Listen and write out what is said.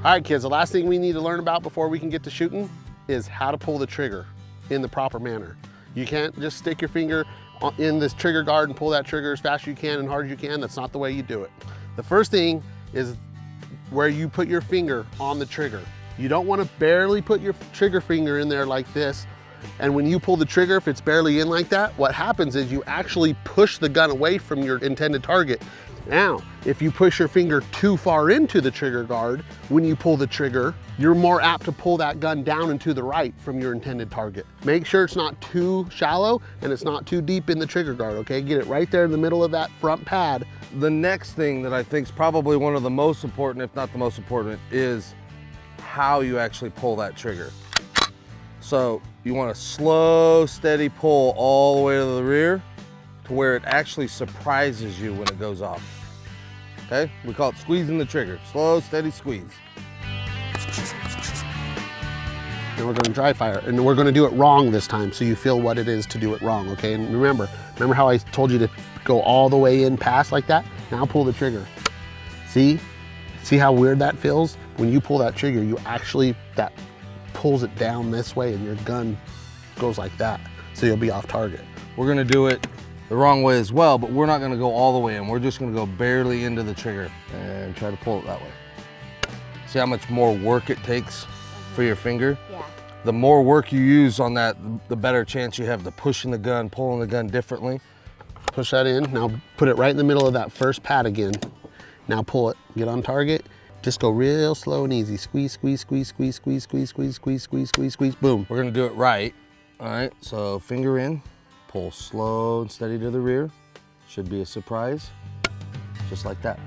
All right, kids, the last thing we need to learn about before we can get to shooting is how to pull the trigger in the proper manner. You can't just stick your finger in this trigger guard and pull that trigger as fast as you can and hard as you can. That's not the way you do it. The first thing is where you put your finger on the trigger. You don't want to barely put your trigger finger in there like this. And when you pull the trigger, if it's barely in like that, what happens is you actually push the gun away from your intended target. Now, if you push your finger too far into the trigger guard, when you pull the trigger, you're more apt to pull that gun down and to the right from your intended target. Make sure it's not too shallow and it's not too deep in the trigger guard, okay? Get it right there in the middle of that front pad. The next thing that I think is probably one of the most important, if not the most important, is how you actually pull that trigger. So you want a slow, steady pull all the way to the rear to where it actually surprises you when it goes off. Okay? We call it squeezing the trigger. Slow, steady squeeze. And we're gonna dry fire, and we're gonna do it wrong this time so you feel what it is to do it wrong, okay? And remember how I told you to go all the way in past like that? Now pull the trigger. See how weird that feels? When you pull that trigger, you actually, that pulls it down this way and your gun goes like that. So you'll be off target. We're gonna do it the wrong way as well, but we're not gonna go all the way in. We're just gonna go barely into the trigger and try to pull it that way. See how much more work it takes for your finger? Yeah. The more work you use on that, the better chance you have to pushing the gun, pulling the gun differently. Push that in. Now put it right in the middle of that first pad again. Now pull it, get on target. Just go real slow and easy. Squeeze, squeeze, squeeze, squeeze, squeeze, squeeze, squeeze, squeeze, squeeze, squeeze, squeeze, boom. We're gonna do it right. All right, so finger in, pull slow and steady to the rear. Should be a surprise, just like that.